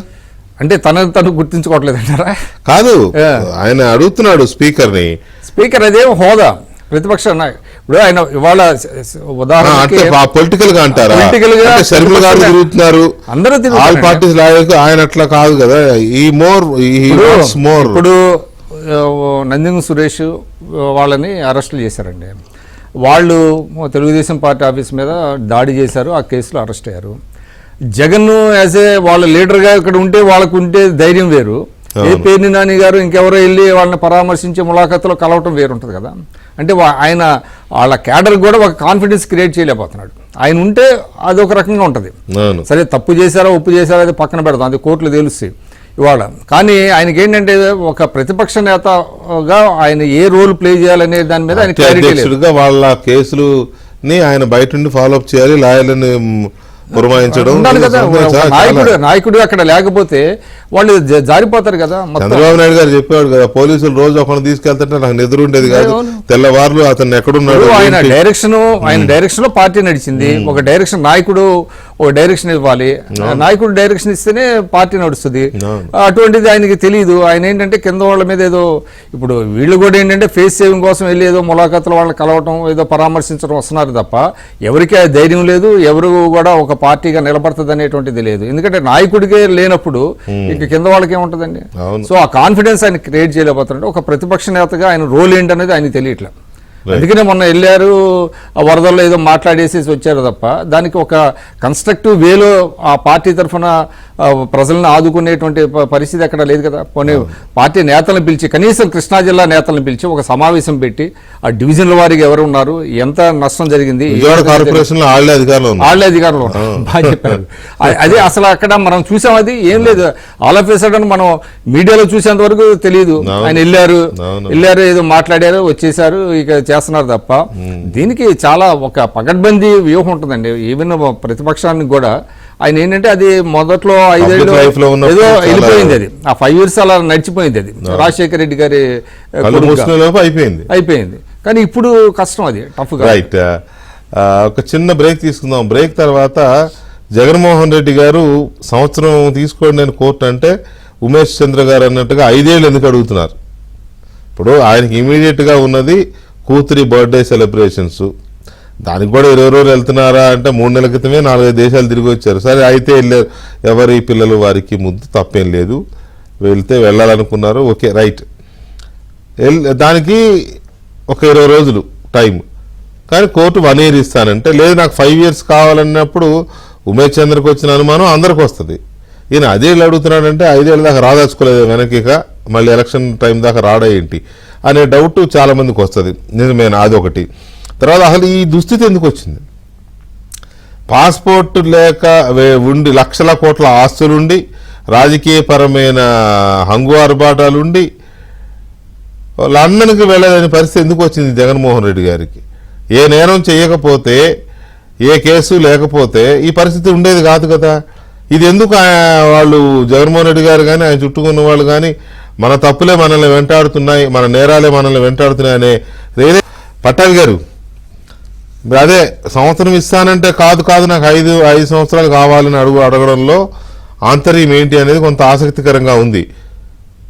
అంటే తను గుర్తించుకోవట్లేదు అంటారా? కాదు, ఆయన అడుగుతున్నాడు స్పీకర్ని. స్పీకర్ అదేం హోదా, ప్రతిపక్ష ఇప్పుడు ఆయన ఇవాళ ఉదాహరణ పొలిటికల్ గా అంటారా, శర్మిల గారు తిరుగుతున్నారు, అందరూ ఆల్ పార్టీస్ లాయకు, ఆయన అట్లా కాదు కదా. ఈ మోర్ ఇప్పుడు నందిగం సురేష్ వాళ్ళని అరెస్టులు చేశారండి. వాళ్ళు తెలుగుదేశం పార్టీ ఆఫీస్ మీద దాడి చేశారు, ఆ కేసులో అరెస్ట్ అయ్యారు. జగన్ యాజ్ ఏ వాళ్ళ లీడర్గా ఇక్కడ ఉంటే వాళ్ళకు ఉంటే ధైర్యం వేరు, ఏ పేర్ని నాని గారు ఇంకెవరో వెళ్ళి వాళ్ళని పరామర్శించే ములాఖాతులో కలవటం వేరుంటుంది కదా. అంటే ఆయన వాళ్ళ క్యాడర్ కూడా ఒక కాన్ఫిడెన్స్ క్రియేట్ చేయలేకపోతున్నాడు. ఆయన ఉంటే అది ఒక రకంగా ఉంటుంది. సరే తప్పు చేశారో ఒప్పు చేశారో అది పక్కన పెడతాం, అది కోర్టులు తెలుస్తాయి ఇవాళ. కానీ ఆయనకి ఏంటంటే ఒక ప్రతిపక్ష నేతగా ఆయన ఏ రోల్ ప్లే చేయాలనే దాని మీద ఆయన క్లారిటీ లేదు. వాళ్ళ కేసులుని ఆయన బయట నుండి ఫాలో అప్ చేయాలి, లాయర్లని పురమాయించడం ఉండాలి కదా. నాయకుడు అక్కడ లేకపోతే వాళ్ళు జారిపోతారు కదా. చంద్రబాబు నాయుడు గారు చెప్పాడు కదా, పోలీసులు రోజు ఒకరిని తీసుకెళ్తుంటే నాకు నిద్ర ఉండేది కాదు, తెల్లవారులు అతను ఎక్కడున్నాడు. ఆయన డైరెక్షన్ లో పార్టీ నడిచింది. ఒక డైరెక్షన్ నాయకుడు ఒక డైరెక్షన్ ఇవ్వాలి, నాయకుడు డైరెక్షన్ ఇస్తేనే పార్టీ నడుస్తుంది. అటువంటిది ఆయనకి తెలియదు. ఆయన ఏంటంటే కింద వాళ్ళ మీద ఏదో, ఇప్పుడు వీళ్ళు కూడా ఏంటంటే ఫేస్ సేవింగ్ కోసం వెళ్ళి ఏదో ములాఖాతులు వాళ్ళని కలవటం, ఏదో పరామర్శించడం వస్తున్నారు తప్ప ఎవరికి ధైర్యం లేదు, ఎవరు కూడా ఒక పార్టీగా నిలబడుతుంది అనేటువంటిది లేదు. ఎందుకంటే నాయకుడికే లేనప్పుడు ఇంక కింద వాళ్ళకి ఏముంటుందండి. సో ఆ కాన్ఫిడెన్స్ ఆయన క్రియేట్ చేయలేకపోతున్నాడు. ఒక ప్రతిపక్ష నేతగా ఆయన రోల్ ఏంటనేది ఆయన తెలియట్లేదు. అందుకనే మొన్న వెళ్ళారు, ఆ వరదల్లో ఏదో మాట్లాడేసేసి వచ్చారు తప్ప దానికి ఒక కన్స్ట్రక్టివ్ వేలో ఆ పార్టీ తరఫున ప్రజలను ఆదుకునేటువంటి పరిస్థితి ఎక్కడ లేదు కదా. పోనీ పార్టీ నేతలను పిలిచి, కనీసం కృష్ణా జిల్లా నేతలను పిలిచి ఒక సమావేశం పెట్టి ఆ డివిజన్ల వారికి ఎవరు ఉన్నారు, ఎంత నష్టం జరిగింది, వాళ్ళే అధికారంలో బాగా చెప్పారు. అదే అసలు అక్కడ మనం చూసాం, అది ఏం లేదు. ఆల్ ఆఫ్ ఏ సడన్ మనం మీడియాలో చూసేంత వరకు తెలియదు. ఆయన వెళ్ళారు ఏదో మాట్లాడారు, వచ్చేసారు, ఇక చేస్తున్నారు తప్ప దీనికి చాలా ఒక పకడ్బందీ వ్యూహం ఉంటుందండి. ఈవెన్ ప్రతిపక్షానికి కూడా ఆయన ఏంటంటే అది మొదట్లో 5 ఏళ్ళు ఏదో వెళ్ళిపోయింది, అది ఆ 5 years అలా నడిచిపోయింది. అది రాజశేఖర రెడ్డి గారి అయిపోయింది. కానీ ఇప్పుడు కష్టం, అది టఫ్. రైట్, ఒక చిన్న బ్రేక్ తీసుకుందాం. బ్రేక్ తర్వాత జగన్మోహన్ రెడ్డి గారు సంవత్సరం తీసుకోండి నేను కోర్టు అంటే ఉమేష్ చంద్ర గారు అన్నట్టుగా 5 ఏళ్ళు ఎందుకు అడుగుతున్నారు? ఇప్పుడు ఆయనకి ఇమీడియట్ గా ఉన్నది కూతురి బర్త్డే సెలబ్రేషన్స్, దానికి కూడా 20 రోజులు వెళ్తున్నారా అంటే 3 నెలల క్రితమే 4-5 దేశాలు తిరిగి వచ్చారు. సరే అయితే వెళ్ళారు, ఎవరి పిల్లలు వారికి ముద్దు, తప్పేం లేదు, వెళ్తే వెళ్ళాలనుకున్నారు, ఓకే రైట్. దానికి ఒక 20 రోజులు టైం, కానీ కోర్టు 1 year ఇస్తానంటే లేదు నాకు 5 years కావాలన్నప్పుడు ఉమేష్ చంద్రకు వచ్చిన అనుమానం అందరికి వస్తుంది. ఈయన 5 ఏళ్ళు అడుగుతున్నాడంటే 5 ఏళ్ళ దాకా రాదాచుకోలేదు వెనక్కిక, మళ్ళీ ఎలక్షన్ టైం దాకా రాడా ఏంటి అనే డౌట్ చాలా మందికి వస్తుంది. నిజమేనా? అదొకటి. తర్వాత అసలు ఈ దుస్థితి ఎందుకు వచ్చింది? పాస్పోర్ట్ లేక ఉండి లక్షల కోట్ల ఆస్తులుండి రాజకీయపరమైన హంగు ఆర్భాటాలుండి లండన్కి వెళ్ళలేని పరిస్థితి ఎందుకు వచ్చింది జగన్మోహన్ రెడ్డి గారికి? ఏ నేరం చేయకపోతే, ఏ కేసు లేకపోతే ఈ పరిస్థితి ఉండేది కాదు కదా. ఇది ఎందుకు వాళ్ళు జగన్మోహన్ రెడ్డి గారు కానీ ఆయన చుట్టుకున్న వాళ్ళు కానీ మన తప్పులే మనల్ని వెంటాడుతున్నాయి, మన నేరాలే మనల్ని వెంటాడుతున్నాయి అనే పట్టాభి గారు అదే సంవత్సరం ఇస్తానంటే కాదు నాకు ఐదు సంవత్సరాలు కావాలని అడగడంలో ఆంతర్యం ఏంటి అనేది కొంత ఆసక్తికరంగా ఉంది.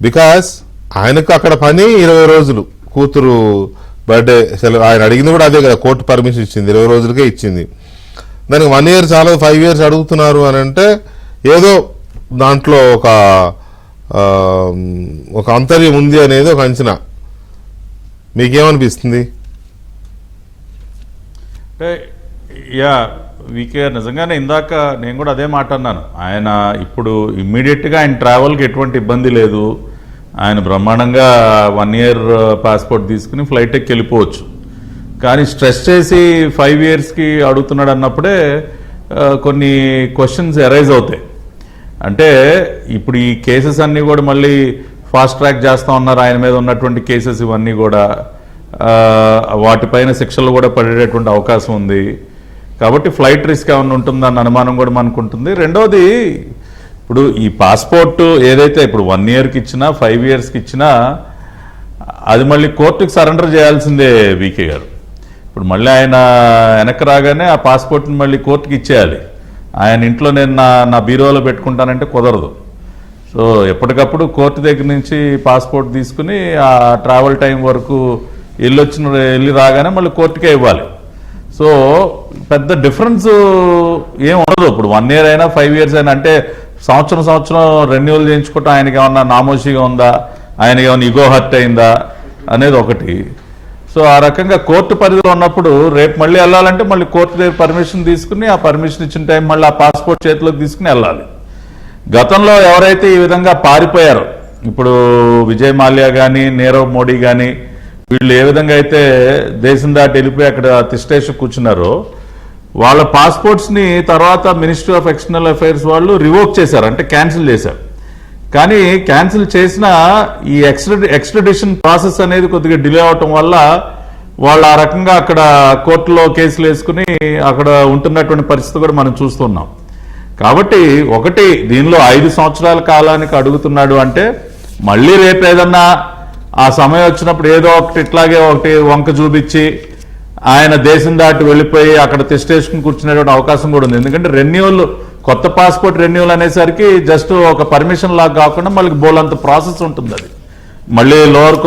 బికాస్ ఆయనకు అక్కడ పని 20 రోజులు కూతురు బర్త్డే సెలవు, ఆయన అడిగింది కూడా అదే కదా, కోర్టు పర్మిషన్ ఇచ్చింది 20 రోజులకే ఇచ్చింది. దానికి 1 year చాలా 5 years అడుగుతున్నారు అని అంటే ఏదో దాంట్లో ఒక అంతర్యం ఉంది అనేది ఒక అంచనా. మీకేమనిపిస్తుంది? అంటే వీకే నిజంగానే ఇందాక నేను కూడా అదే మాట అన్నాను. ఆయన ఇప్పుడు ఇమ్మీడియట్గా ఆయన ట్రావెల్కి ఎటువంటి ఇబ్బంది లేదు, ఆయన బ్రహ్మాండంగా 1 year పాస్పోర్ట్ తీసుకుని ఫ్లైట్ ఎక్కి వెళ్ళిపోవచ్చు. కానీ స్ట్రెస్ చేసి 5 yearsకి అడుగుతున్నాడు అన్నప్పుడే కొన్ని క్వశ్చన్స్ అరైజ్ అవుతాయి. అంటే ఇప్పుడు ఈ కేసెస్ అన్నీ కూడా మళ్ళీ ఫాస్ట్ ట్రాక్ చేస్తూ ఉన్నారు, ఆయన మీద ఉన్నటువంటి కేసెస్ ఇవన్నీ కూడా వాటిపైన శిక్షలు కూడా పడేటటువంటి అవకాశం ఉంది. కాబట్టి ఫ్లైట్ రిస్క్ ఏమైనా ఉంటుందన్న అనుమానం కూడా మనకు ఉంటుంది. రెండోది, ఇప్పుడు ఈ పాస్పోర్ట్ ఏదైతే ఇప్పుడు 1 yearకి ఇచ్చినా 5 yearsకి ఇచ్చినా అది మళ్ళీ కోర్టుకి సరెండర్ చేయాల్సిందే వీకే గారు. ఇప్పుడు మళ్ళీ ఆయన వెనక్కి రాగానే ఆ పాస్పోర్ట్ని మళ్ళీ కోర్టుకి ఇచ్చేయాలి. ఆయన ఇంట్లో నేను నా బీరోలో పెట్టుకుంటానంటే కుదరదు. సో ఎప్పటికప్పుడు కోర్టు దగ్గర నుంచి పాస్పోర్ట్ తీసుకుని ఆ ట్రావెల్ టైం వరకు వెళ్ళి రాగానే మళ్ళీ కోర్టుకే ఇవ్వాలి. సో పెద్ద డిఫరెన్స్ ఏం ఉండదు. ఇప్పుడు 1 year అయినా 5 years అయినా అంటే సంవత్సరం రెన్యూవల్ చేయించుకోవటం ఆయనకి ఏమన్నా నామోషిగా ఉందా, ఆయనకి ఏమన్నా ఇగో హర్ట్ అయిందా అనేది ఒకటి. సో ఆ రకంగా కోర్టు పరిధిలో ఉన్నప్పుడు రేపు మళ్ళీ వెళ్ళాలంటే మళ్ళీ కోర్టు దగ్గర పర్మిషన్ తీసుకుని ఆ పర్మిషన్ ఇచ్చిన టైం మళ్ళీ ఆ పాస్పోర్ట్ చేతిలోకి తీసుకుని వెళ్ళాలి. గతంలో ఎవరైతే ఈ విధంగా పారిపోయారో, ఇప్పుడు విజయ్ మాల్యా కానీ నీరవ్ మోడీ కానీ వీళ్ళు ఏ విధంగా అయితే దేశం దాటి వెళ్ళిపోయి అక్కడ తిష్టేసి కూర్చున్నారో వాళ్ళ పాస్పోర్ట్స్ని తర్వాత మినిస్ట్రీ ఆఫ్ ఎక్స్టర్నల్ అఫైర్స్ వాళ్ళు రివోక్ చేశారు, అంటే క్యాన్సిల్ చేశారు. కానీ క్యాన్సిల్ చేసిన ఈ ఎక్స్ట్రడిషన్ ప్రాసెస్ అనేది కొద్దిగా డిలే అవటం వల్ల వాళ్ళు ఆ రకంగా అక్కడ కోర్టులో కేసులు వేసుకుని అక్కడ ఉంటున్నటువంటి పరిస్థితి కూడా మనం చూస్తున్నాం. కాబట్టి ఒకటి, దీనిలో 5 సంవత్సరాల కాలానికి అడుగుతున్నాడు అంటే మళ్ళీ రేపు ఏదన్నా ఆ సమయం వచ్చినప్పుడు ఏదో ఒకటి ఇట్లాగే ఒకటి వంక చూపించి ఆయన దేశం దాటి వెళ్ళిపోయి అక్కడ టెస్టేషన్ కూర్చునేటువంటి అవకాశం కూడా ఉంది. ఎందుకంటే రెన్యూవల్, కొత్త పాస్పోర్ట్ రెన్యూవల్ అనేసరికి జస్ట్ ఒక పర్మిషన్ లాగా కాకుండా మళ్ళీ బోలంత ప్రాసెస్ ఉంటుంది. అది మళ్ళీ లోవర్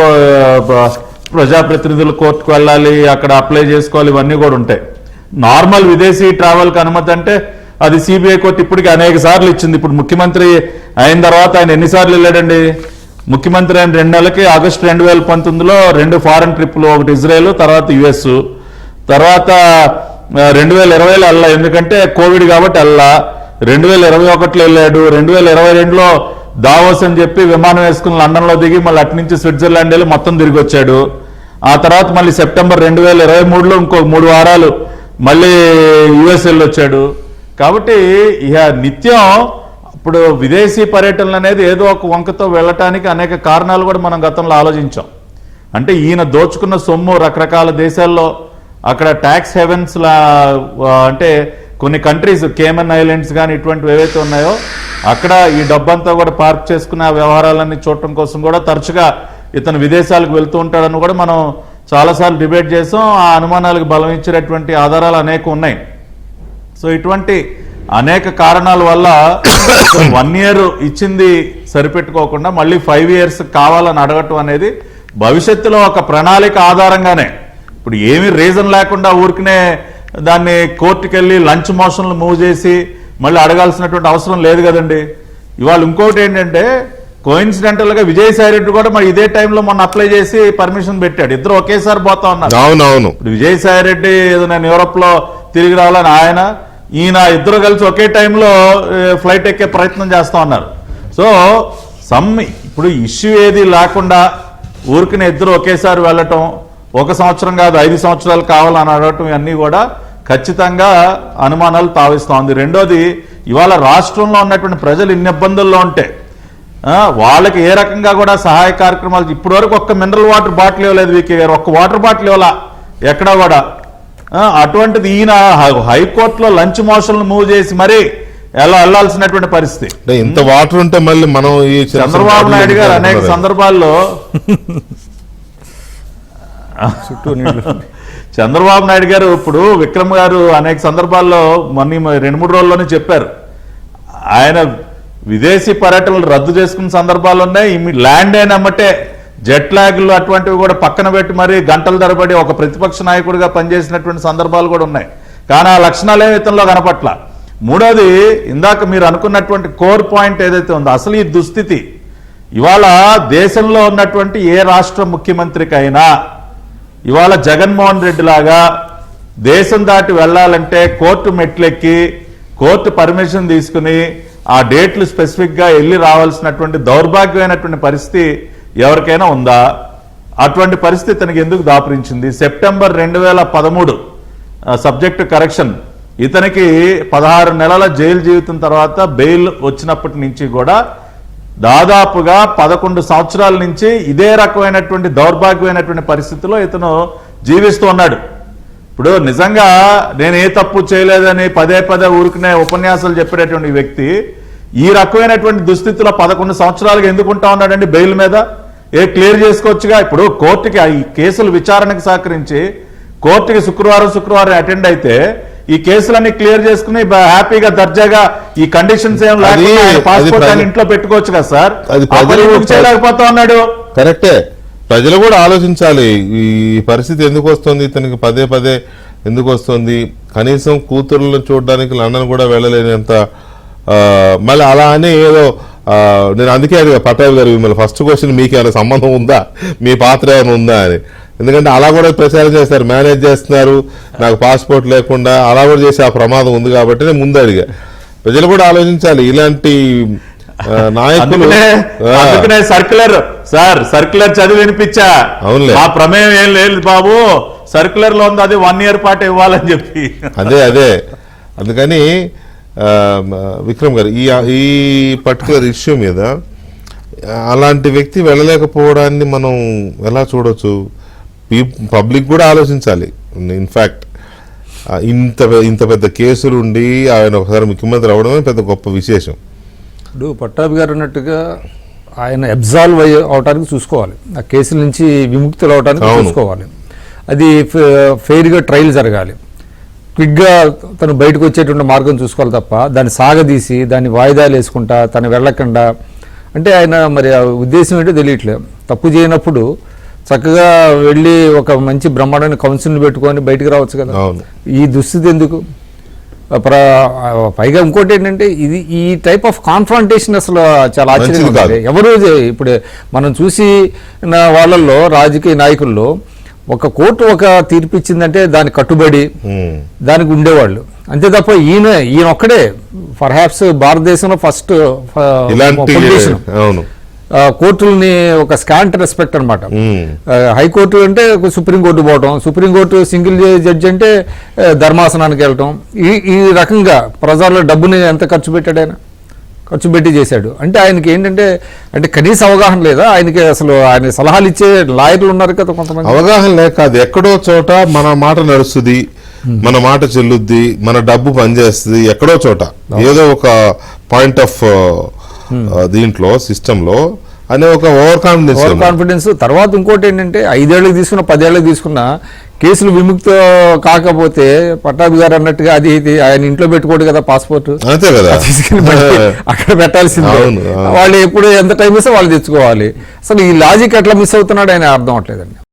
ప్రజాప్రతినిధుల కోర్టుకు వెళ్ళాలి, అక్కడ అప్లై చేసుకోవాలి, ఇవన్నీ కూడా ఉంటాయి. నార్మల్ విదేశీ ట్రావెల్కి అనుమతి అంటే అది సిబిఐ కోర్టు ఇప్పటికీ అనేక సార్లు ఇచ్చింది. ఇప్పుడు ముఖ్యమంత్రి అయిన తర్వాత ఆయన ఎన్నిసార్లు వెళ్ళాడండి? ముఖ్యమంత్రి అయిన 2 నెలలకి ఆగస్టు 2019లో 2 ఫారెన్ ట్రిప్లు, ఒకటి ఇజ్రాయెల్, తర్వాత యుఎస్, తర్వాత 2020లో వెళ్ళా, ఎందుకంటే కోవిడ్ కాబట్టి వెళ్ళా. 2021లో వెళ్ళాడు. 2022లో దావోస్ అని చెప్పి విమానం వేసుకుని లండన్లో దిగి మళ్ళీ అటు నుంచి స్విట్జర్లాండ్ వెళ్ళి మొత్తం తిరిగి వచ్చాడు. ఆ తర్వాత మళ్ళీ సెప్టెంబర్ 2023లో ఇంకో 3 వారాలు మళ్ళీ యుఎస్ వెళ్ళి వచ్చాడు. కాబట్టి ఇక నిత్యం ఇప్పుడు విదేశీ పర్యటనలు అనేది ఏదో ఒక వంకతో వెళ్ళటానికి అనేక కారణాలు కూడా మనం గతంలో ఆలోచించాం. అంటే ఈయన దోచుకున్న సొమ్ము రకరకాల దేశాల్లో అక్కడ ట్యాక్స్ హెవెన్స్ అంటే కొన్ని కంట్రీస్, కేమన్ ఐలాండ్స్ కానీ ఇటువంటివి ఏవైతే ఉన్నాయో అక్కడ ఈ డబ్బంతా కూడా పార్క్ చేసుకున్న వ్యవహారాలన్నీ చూడటం కోసం కూడా తరచుగా ఇతను విదేశాలకు వెళ్తూ ఉంటాడని కూడా మనం చాలాసార్లు డిబేట్ చేసాం. ఆ అనుమానాలకు బలం ఇచ్చేటటువంటి ఆధారాలు అనేక ఉన్నాయి. సో ఇటువంటి అనేక కారణాల వల్ల 1 year ఇచ్చింది సరిపెట్టుకోకుండా మళ్ళీ 5 years కావాలని అడగటం అనేది భవిష్యత్తులో ఒక ప్రణాళిక ఆధారంగానే, ఇప్పుడు ఏమీ రీజన్ లేకుండా ఊరికనే దాన్ని కోర్టుకు వెళ్ళి లంచ్ మోషన్లు మూవ్ చేసి మళ్ళీ అడగాల్సినటువంటి అవసరం లేదు కదండి. ఇవాళ ఇంకోటి ఏంటంటే కోయిన్సిడెంటల్ గా విజయసాయి రెడ్డి కూడా మరి ఇదే టైంలో మొన్న అప్లై చేసి పర్మిషన్ పెట్టాడు. ఇద్దరు ఒకేసారి పోతా ఉన్నారు. అవునవును. విజయసాయి రెడ్డి ఏదో నేను యూరోప్ లో తిరిగి రావాలని ఆయన, ఈయన ఇద్దరు కలిసి ఒకే టైంలో ఫ్లైట్ ఎక్కే ప్రయత్నం చేస్తా ఉన్నారు. సో ఇప్పుడు ఇష్యూ ఏది లేకుండా ఊరికినే ఇద్దరు ఒకేసారి వెళ్ళటం, 1 సంవత్సరం కాదు 5 సంవత్సరాలు కావాలని అడగటం, ఇవన్నీ కూడా ఖచ్చితంగా అనుమానాలు తావిస్తూ ఉంది. రెండోది, ఇవాళ రాష్ట్రంలో ఉన్నటువంటి ప్రజలు ఇన్ని ఇబ్బందుల్లో ఉంటే వాళ్ళకి ఏ రకంగా కూడా సహాయ కార్యక్రమాలు ఇప్పటి వరకు ఒక్క మినరల్ వాటర్ బాటిల్ ఇవ్వలేదు వీకే గారు, ఒక్క వాటర్ బాటిల్ ఇవ్వాల ఎక్కడా కూడా. అటువంటిది ఈయన హైకోర్టులో లంచ్ మోషన్లు మూవ్ చేసి మరీ వెళ్లాల్సినటువంటి పరిస్థితి. ఇంత వాటర్ ఉంటే మళ్ళీ మనం ఈ చంద్రబాబు నాయుడు గారు అనేక సందర్భాల్లో చంద్రబాబు నాయుడు గారు ఇప్పుడు విక్రమ్ గారు అనేక సందర్భాల్లో మొన్న 2-3 రోజుల్లోనే చెప్పారు, ఆయన విదేశీ పర్యటనలు రద్దు చేసుకున్న సందర్భాలు ఉన్నాయి. ల్యాండ్ అయినమ్మటే జెట్ లాగ్లు అటువంటివి కూడా పక్కన పెట్టి మరీ గంటల తరబడి ఒక ప్రతిపక్ష నాయకుడిగా పనిచేసినటువంటి సందర్భాలు కూడా ఉన్నాయి. కానీ ఆ లక్షణాలే ఇతనిలో కనపట్ల. మూడోది, ఇందాక మీరు అనుకున్నటువంటి కోర్ పాయింట్ ఏదైతే ఉందో, అసలు ఈ దుస్థితి ఇవాళ దేశంలో ఉన్నటువంటి ఏ రాష్ట్ర ముఖ్యమంత్రికైనా ఇవాళ జగన్మోహన్ రెడ్డి లాగా దేశం దాటి వెళ్ళాలంటే కోర్టు మెట్లెక్కి కోర్టు పర్మిషన్ తీసుకుని ఆ డేట్లు స్పెసిఫిక్గా వెళ్ళి రావాల్సినటువంటి దౌర్భాగ్యమైనటువంటి పరిస్థితి ఎవరికైనా ఉందా? అటువంటి పరిస్థితి తనకి ఎందుకు దాపురించింది? సెప్టెంబర్ 2013 సబ్జెక్టు కరెక్షన్, ఇతనికి 16 నెలల జైలు జీవితం తర్వాత బెయిల్ వచ్చినప్పటి నుంచి కూడా దాదాపుగా 11 సంవత్సరాల నుంచి ఇదే రకమైనటువంటి దౌర్భాగ్యమైనటువంటి పరిస్థితిలో ఇతను జీవిస్తూ ఉన్నాడు. ఇప్పుడు నిజంగా నేను ఏ తప్పు చేయలేదని పదే ఊరుకునే ఉపన్యాసాలు చెప్పేటటువంటి వ్యక్తి ఈ రకమైనటువంటి దుస్థితిలో 11 సంవత్సరాలుగా ఎందుకు ఉంటా ఉన్నాడండి బెయిల్ మీద? క్లియర్ చేసుకోవచ్చుగా. ఇప్పుడు కోర్టుకి ఈ కేసులు విచారణకు సహకరించి కోర్టుకి శుక్రవారం అటెండ్ అయితే ఈ కేసులన్నీ క్లియర్ చేసుకుని హ్యాపీగా దర్జాగా ఈ కండిషన్స్ ఏం లేకుండా పాస్పోర్ట్ అని ఇంట్లో పెట్టుకోవచ్చు కదా సార్. చేయలేకపోతా ఉన్నాడు. కరెక్టే, ప్రజలు కూడా ఆలోచించాలి. ఈ పరిస్థితి ఎందుకు వస్తుంది ఇతనికి, పదే ఎందుకు వస్తుంది? కనీసం కూతురులను చూడడానికి లండన్ కూడా వెళ్ళలేనంత, మళ్ళీ అలా అని ఏదో నేను అందుకే అడిగా పటాబ్ గారు మిమ్మల్ని ఫస్ట్ క్వశ్చన్, మీకు ఏమైనా సంబంధం ఉందా, మీ పాత్ర ఏమైనా ఉందా అని. ఎందుకంటే అలా కూడా ప్రచారం చేస్తారు, మేనేజ్ చేస్తున్నారు నాకు పాస్పోర్ట్ లేకుండా, అలా కూడా చేసే ఆ ప్రమాదం ఉంది కాబట్టి నేను ముందు అడిగా. ప్రజలు కూడా ఆలోచించాలి. ఇలాంటి నాయకులు సర్క్యులర్ చదివి వినిపించా, అవునులే ఆ ప్రమేయం ఏం లేదు బాబు, సర్క్యులర్ లో ఉంది, అది 1 year పాటు ఇవ్వాలని చెప్పి. అదే అందుకని విక్రమ్ గారు ఈ పర్టికులర్ ఇష్యూ మీద అలాంటి వ్యక్తి వెళ్ళలేకపోవడాన్ని మనం ఎలా చూడొచ్చు? పబ్లిక్ కూడా ఆలోచించాలి. ఇన్ఫ్యాక్ట్ ఇంత పెద్ద కేసులు ఉండి ఆయన ఒకసారి ముఖ్యమంత్రి అవడమే పెద్ద గొప్ప విశేషం. ఇప్పుడు పట్టాభి గారు అన్నట్టుగా ఆయన అబ్జాల్వ్ అవడానికి చూసుకోవాలి, ఆ కేసుల నుంచి విముక్తులు అవడానికి చూసుకోవాలి. అది ఫెయిర్గా ట్రయల్ జరగాలి, క్విక్గా తను బయటకు వచ్చేటువంటి మార్గం చూసుకోవాలి తప్ప దాన్ని సాగదీసి దాన్ని వాయిదాలు వేసుకుంటా తను వెళ్ళకుండా, అంటే ఆయన మరి ఆ ఉద్దేశం ఏంటో తెలియట్లేదు. తప్పు చేయనప్పుడు చక్కగా వెళ్ళి ఒక మంచి బ్రహ్మాండమైన కౌన్సిల్ని పెట్టుకొని బయటకు రావచ్చు కదా. ఈ దుస్థితి ఎందుకు? పైగా ఇంకోటి ఏంటంటే ఈ టైప్ ఆఫ్ కాన్ఫ్రంటేషన్ అసలు చాలా ఆశ్చర్యంగా ఉంది. ఎవరు ఇప్పుడు మనం చూసి వాళ్ళల్లో రాజకీయ నాయకుల్లో ఒక కోర్టు ఒక తీర్పు ఇచ్చిందంటే దానికి కట్టుబడి దానికి ఉండేవాళ్ళు, అంతే తప్ప ఈయన ఒక్కడే పర్హాప్స్ భారతదేశంలో ఫస్ట్ కోర్టుల్ని ఒక స్కాంట్ రెస్పెక్ట్ అనమాట. హైకోర్టు అంటే సుప్రీంకోర్టు పోవటం, సుప్రీంకోర్టు సింగిల్ జడ్జి అంటే ధర్మాసనానికి వెళ్ళటం, ఈ రకంగా ప్రజల డబ్బుని ఎంత ఖర్చు పెట్టాడు ఆయన, ఖర్చు పెట్టి చేశాడు. అంటే ఆయనకి ఏంటంటే అంటే కనీస అవగాహన లేదా ఆయనకి? అసలు ఆయన సలహాలు ఇచ్చే లాయర్లు ఉన్నారు కదా కొంతమంది. అవగాహన లేక కాదు, ఎక్కడో చోట మన మాట నడుస్తుంది, మన మాట చెల్లుద్ది, మన డబ్బు పనిచేస్తుంది, ఎక్కడో చోట ఏదో ఒక పాయింట్ ఆఫ్ దీంట్లో సిస్టంలో అనే ఒక ఓవర్ కాన్ఫిడెన్స్. తర్వాత ఇంకోటి ఏంటంటే 5 ఏళ్ళకి తీసుకున్న 10 ఏళ్ళకి తీసుకున్న కేసులు విముక్త కాకపోతే పట్టాభి గారు అన్నట్టుగా అది ఆయన ఇంట్లో పెట్టుకోడు కదా పాస్పోర్ట్, అంతే కదా, అక్కడ పెట్టాల్సిందే. వాళ్ళు ఎప్పుడు ఎంత టైం ఇస్తే వాళ్ళు తెచ్చుకోవాలి. అసలు ఈ లాజిక్ ఎట్లా మిస్ అవుతున్నాడు ఆయన అర్థం అవట్లేదండి.